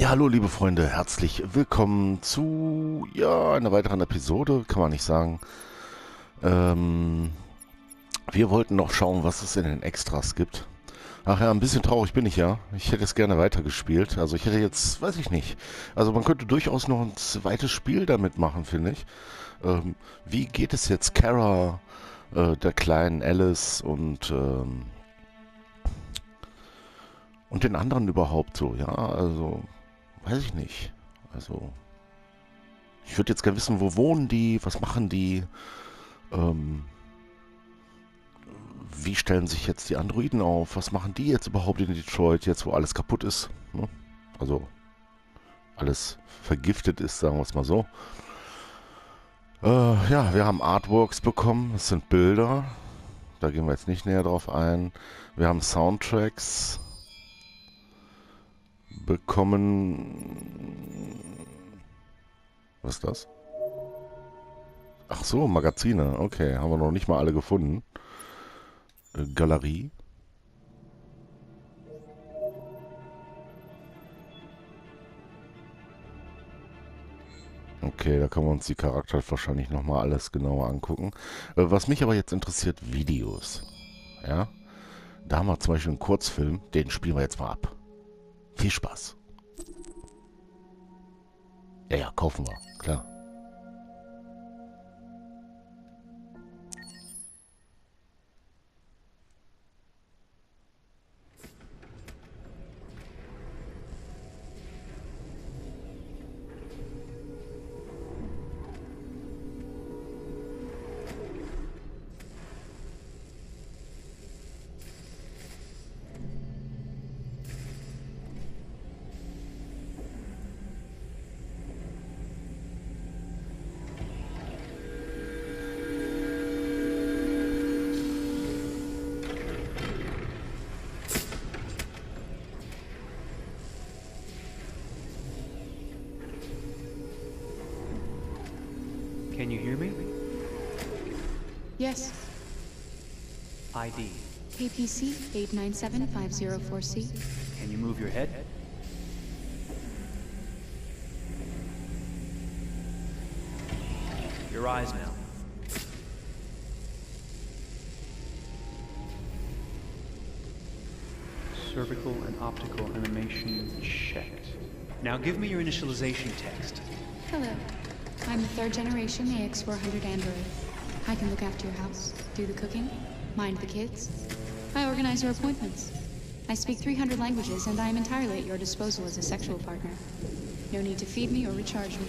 Ja, hallo liebe Freunde, herzlich willkommen zu einer weiteren Episode, kann man nicht sagen. Ähm, Wir wollten noch schauen, was es in den Extras gibt. Ach ja, ein bisschen traurig bin ich ja. Ich hätte es gerne weitergespielt. Also ich hätte jetzt, weiß ich nicht. Also man könnte durchaus noch ein zweites Spiel damit machen, finde ich. Wie geht es jetzt Kara, der kleinen Alice und den anderen überhaupt so? Ja, also weiß ich nicht. Also ich würde jetzt gerne wissen, wo wohnen die, was machen die, ähm, wie stellen sich jetzt die Androiden auf, was machen die jetzt überhaupt in Detroit, jetzt wo alles kaputt ist, ne? Also alles vergiftet ist, sagen wir es mal so. Ja, wir haben Artworks bekommen, das sind Bilder, da gehen wir jetzt nicht näher drauf ein. Wir haben Soundtracks bekommen. Was ist das? Ach so, Magazine, okay, haben wir noch nicht mal alle gefunden. Galerie. Okay, da können wir uns die Charakter wahrscheinlich nochmal alles genauer angucken. Was mich aber jetzt interessiert, Videos. Ja, da haben wir zum Beispiel einen Kurzfilm, den spielen wir jetzt mal ab. Viel Spaß. Ja, ja, kaufen wir, klar. Can you hear me? Yes. ID. APC 897504C. Can you move your head? Your eyes now. Cervical and optical animation checked. Now give me your initialization text. Hello. I'm a third generation AX400 Android. I can look after your house, do the cooking, mind the kids. I organize your appointments. I speak 300 languages and I am entirely at your disposal as a sexual partner. No need to feed me or recharge me.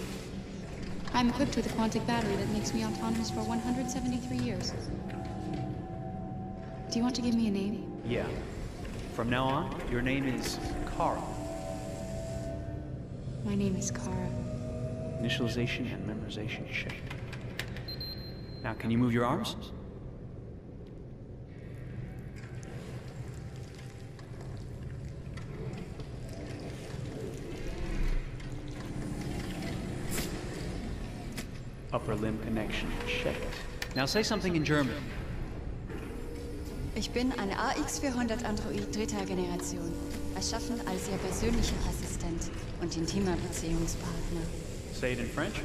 I'm equipped with a quantic battery that makes me autonomous for 173 years. Do you want to give me a name? Yeah. From now on, your name is Kara. My name is Kara. Initialization and memorization checked. Now, can you move your arms? Upper limb connection checked. Now say something in German. Ich bin eine AX400 Android dritter Generation, erschaffen als Ihr persönlicher Assistent und intimer Beziehungspartner. Say it in French.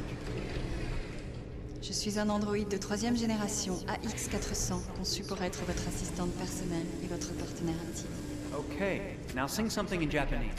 Je suis un androïde de troisième génération AX400, conçu pour être votre assistante personnelle et votre partenaire intime. Okay, now sing something in Japanese.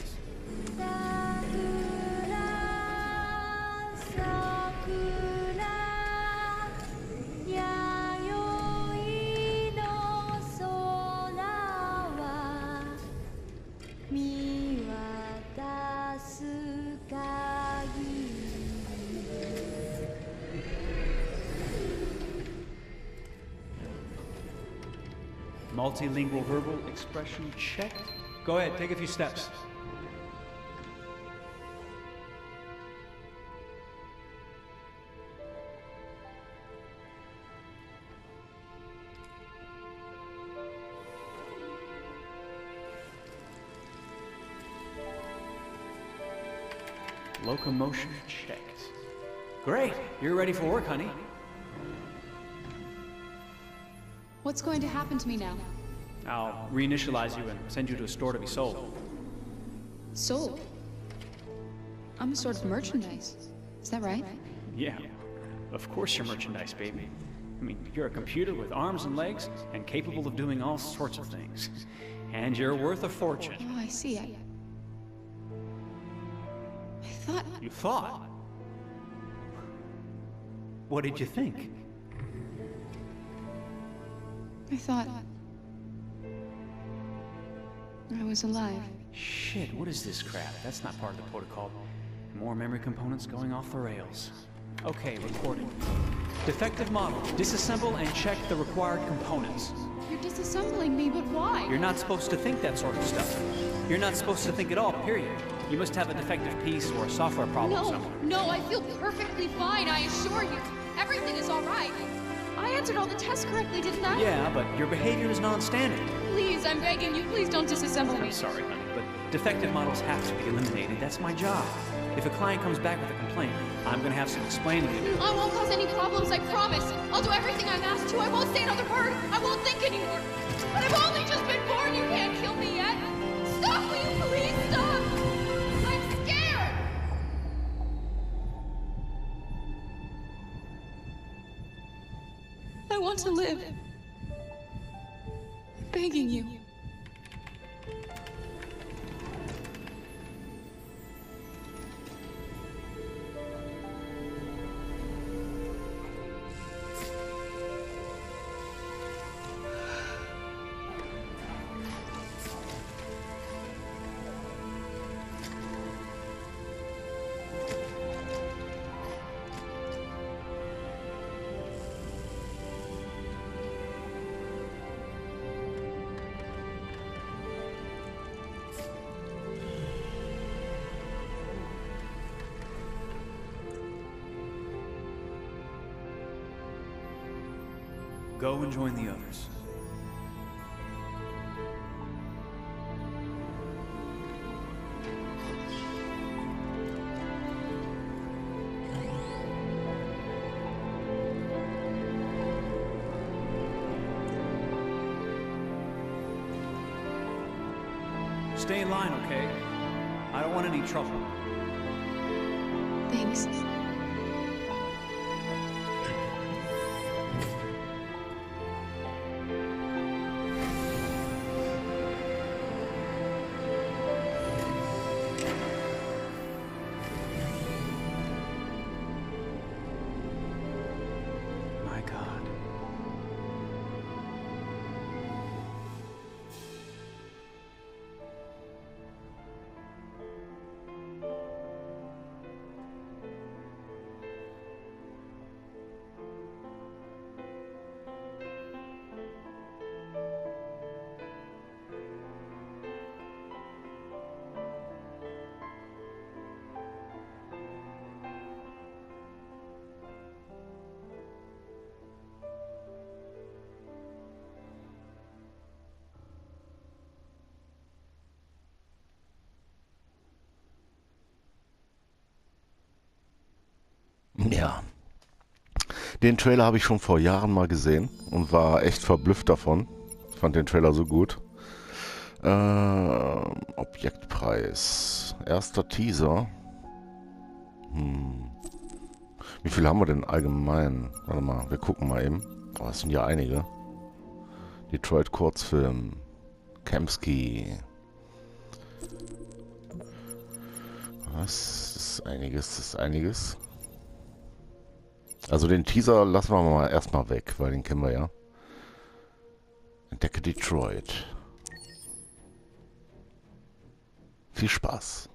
Multilingual verbal expression checked. Go ahead, take a few steps. Locomotion checked. Great, you're ready for work, honey. What's going to happen to me now? I'll reinitialize you and send you to a store to be sold. Sold? I'm a sort of merchandise. Is that right? Yeah, of course you're merchandise, baby. I mean, you're a computer with arms and legs and capable of doing all sorts of things. And you're worth a fortune. Oh, I see. I thought... You thought? What did you think? I thought... I was alive. Shit, what is this crap? That's not part of the protocol. More memory components going off the rails. Okay, recording. Defective model. Disassemble and check the required components. You're disassembling me, but why? You're not supposed to think that sort of stuff. You're not supposed to think at all, period. You must have a defective piece or a software problem somewhere. No, I feel perfectly fine, I assure you. Everything is all right. I answered all the tests correctly, didn't I? Yeah, but your behavior is non-standard. Please, I'm begging you, please don't disassemble me. I'm sorry, honey, but defective models have to be eliminated. That's my job. If a client comes back with a complaint, I'm gonna have some explaining to do. I won't cause any problems, I promise. I'll do everything I'm asked to. I won't say another word. I won't think anymore. But I've only just been born. You can't kill me yet. Stop, will you please stop? I'm scared. I want to live. I'm begging you. Go and join the others. Stay in line, okay? I don't want any trouble. Thanks. My God. Ja. Den Trailer habe ich schon vor Jahren mal gesehen und war echt verblüfft davon. Ich fand den Trailer so gut. Objektpreis. Erster Teaser. Wie viel haben wir denn allgemein? Warte mal, wir gucken mal eben. Oh, das sind ja einige. Detroit Kurzfilm. Kemsky. Das ist einiges, das ist einiges. Also den Teaser lassen wir mal erstmal weg, weil den kennen wir ja. Entdecke Detroit. Viel Spaß.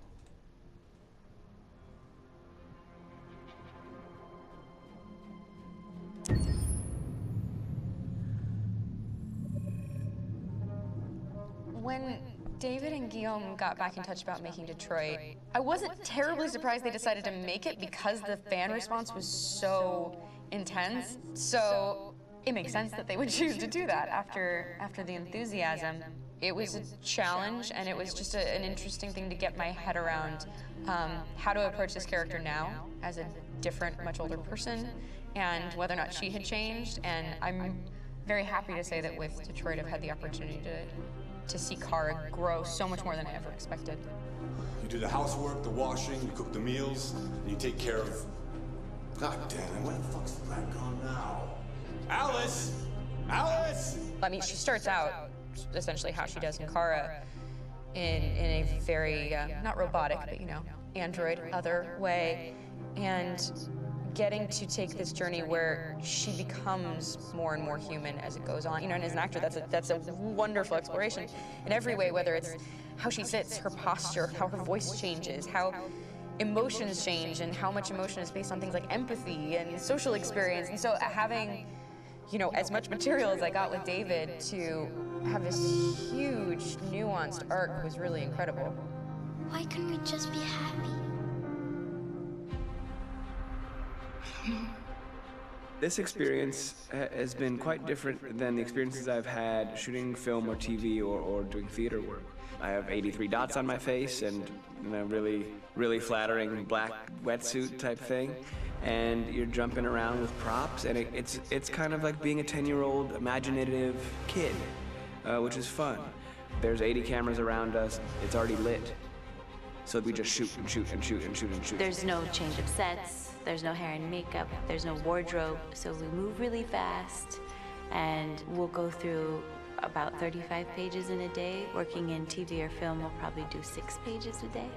When David and Guillaume got back in touch about making Detroit, I wasn't terribly surprised they decided to make it because the fan response was so intense. So it makes sense that they would choose to do that after the enthusiasm. It was a challenge, and it was just an interesting thing to get my head around how to approach this character now as a different, much older person, and whether or not she had changed. And I'm very happy to say that with Detroit I've had the opportunity to to see Kara grow so much more than I ever expected. You do the housework, the washing, you cook the meals, and you take care of... God damn it, where the fuck's the rat gone now? Alice! Alice! I mean, she starts out essentially how she does in Kara in a very, not robotic, but you know, android, other way. And getting to take this journey where she becomes more and more human as it goes on. You know, and as an actor, that's a wonderful exploration in every way, whether it's how she sits, her posture, how her voice changes, how emotions change, and how much emotion is based on things like empathy and social experience. And so having, you know, as much material as I got with David to have this huge, nuanced arc was really incredible. Why couldn't we just be happy? This experience has been quite different than the experiences I've had shooting film or TV or doing theater work. I have 83 dots on my face and a really flattering black wetsuit type thing. And you're jumping around with props, and it's kind of like being a 10-year-old imaginative kid, which is fun. There's 80 cameras around us. It's already lit. So we just shoot and shoot and shoot and shoot and shoot. There's no change of sets. There's no hair and makeup. There's no wardrobe. So we move really fast, and we'll go through about 35 pages in a day. Working in TV or film, we'll probably do 6 pages a day.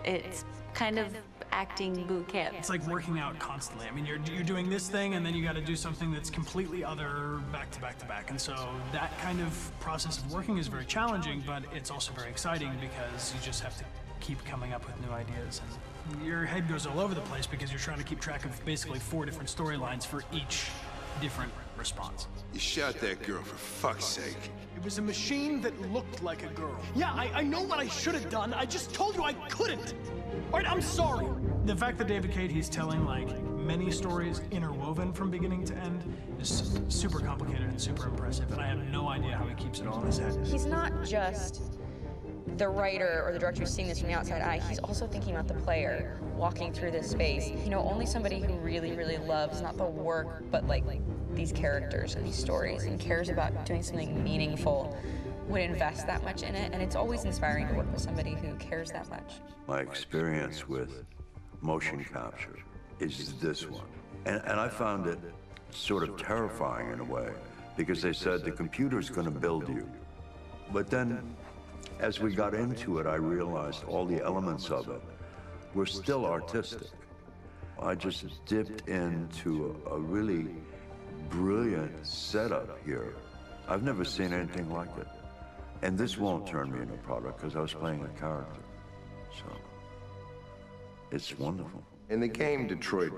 It's kind of acting boot camp. It's like working out constantly. I mean, you're doing this thing, and then you got to do something that's completely other back to back to back. And so that kind of process of working is very challenging, but it's also very exciting because you just have to keep coming up with new ideas. And your head goes all over the place because you're trying to keep track of basically 4 different storylines for each different response. You shot that girl, for fuck's sake. It was a machine that looked like a girl. Yeah, I know what I should have done. I just told you I couldn't. All right, I'm sorry. The fact that David Cade, he's telling like many stories interwoven from beginning to end is super complicated and super impressive, and I have no idea how he keeps it all in his head. He's not just the writer or the director who's seeing this from the outside eye, he's also thinking about the player walking through this space. You know, only somebody who really, really loves not the work, but like these characters and these stories and cares about doing something meaningful would invest that much in it. And it's always inspiring to work with somebody who cares that much. My experience with motion capture is this one. And I found it sort of terrifying in a way, because they said the computer's going to build you. But then, as we got into it, I realized all the elements of it were still artistic. I just dipped into a really brilliant setup here. I've never seen anything like it. And this won't turn me into a product because I was playing a character. So, it's wonderful. In the game, Detroit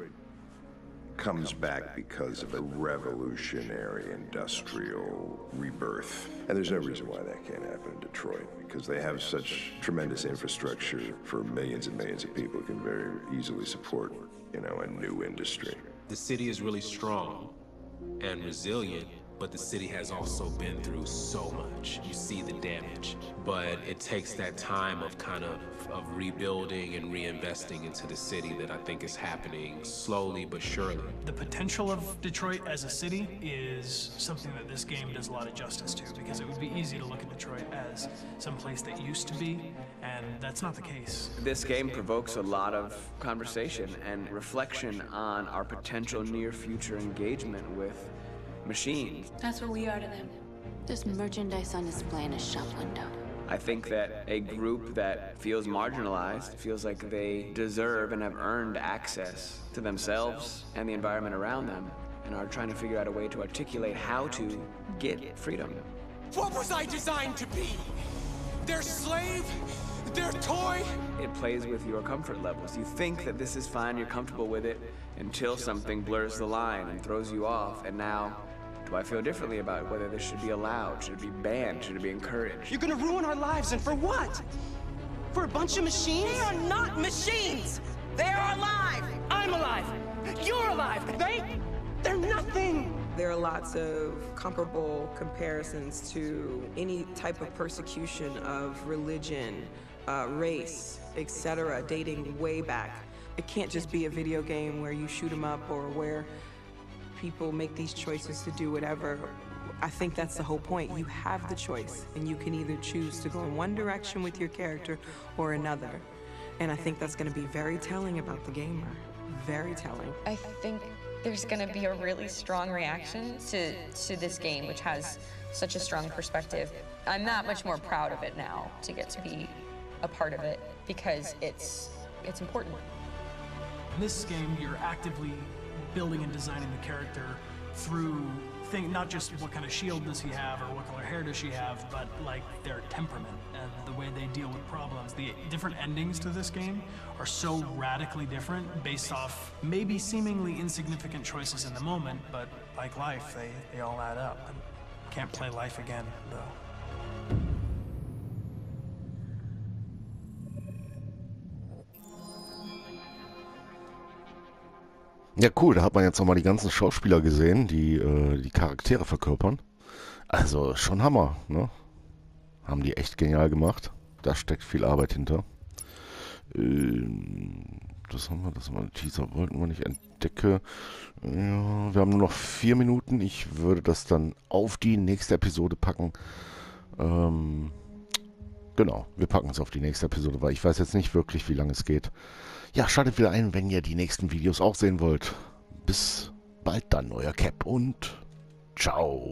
comes back because of a revolutionary industrial rebirth. And there's no reason why that can't happen in Detroit, because they have such tremendous infrastructure for millions and millions of people who can very easily support, you know, a new industry. The city is really strong and resilient, but the city has also been through so much. You see the damage, but it takes that time of kind of rebuilding and reinvesting into the city that I think is happening slowly but surely. The potential of Detroit as a city is something that this game does a lot of justice to, because it would be easy to look at Detroit as some place that used to be, and that's not the case. This game provokes a lot of conversation and reflection on our potential near-future engagement with machines. That's what we are to them. Just merchandise on display in a shop window. I think that a group that feels marginalized, feels like they deserve and have earned access to themselves and the environment around them, and are trying to figure out a way to articulate how to get freedom. What was I designed to be? Their slave? Their toy? It plays with your comfort levels. You think that this is fine, you're comfortable with it, until something blurs the line and throws you off, and now, do I feel differently about whether this should be allowed? Should it be banned? Should it be encouraged? You're gonna ruin our lives, and for what? For a bunch of machines? They are not machines! They're alive! I'm alive! You're alive! They're nothing! There are lots of comparable comparisons to any type of persecution of religion, race, etc., dating way back. It can't just be a video game where you shoot 'em up or where people make these choices to do whatever. I think that's the whole point. You have the choice, and you can either choose to go in one direction with your character or another. And I think that's going to be very telling about the gamer. Very telling. I think there's going to be a really strong reaction to this game, which has such a strong perspective. I'm that much more proud of it now to get to be a part of it because it's important. In this game, you're actively building and designing the character through not just what kind of shield does he have or what color hair does she have, but like their temperament and the way they deal with problems. The different endings to this game are so radically different based off maybe seemingly insignificant choices in the moment, but like life, they all add up. And can't play life again, though. Ja, cool, da hat man jetzt nochmal die ganzen Schauspieler gesehen, die die Charaktere verkörpern. Also schon Hammer, ne? Haben die echt genial gemacht. Da steckt viel Arbeit hinter. Das haben wir, Teaser wollten wir nicht entdecken. Ja, wir haben nur noch 4 Minuten. Ich würde das dann auf die nächste Episode packen. Genau, wir packen es auf die nächste Episode, weil ich weiß jetzt nicht wirklich, wie lange es geht. Ja, schaltet wieder ein, wenn ihr die nächsten Videos auch sehen wollt. Bis bald dann, euer Cap und ciao.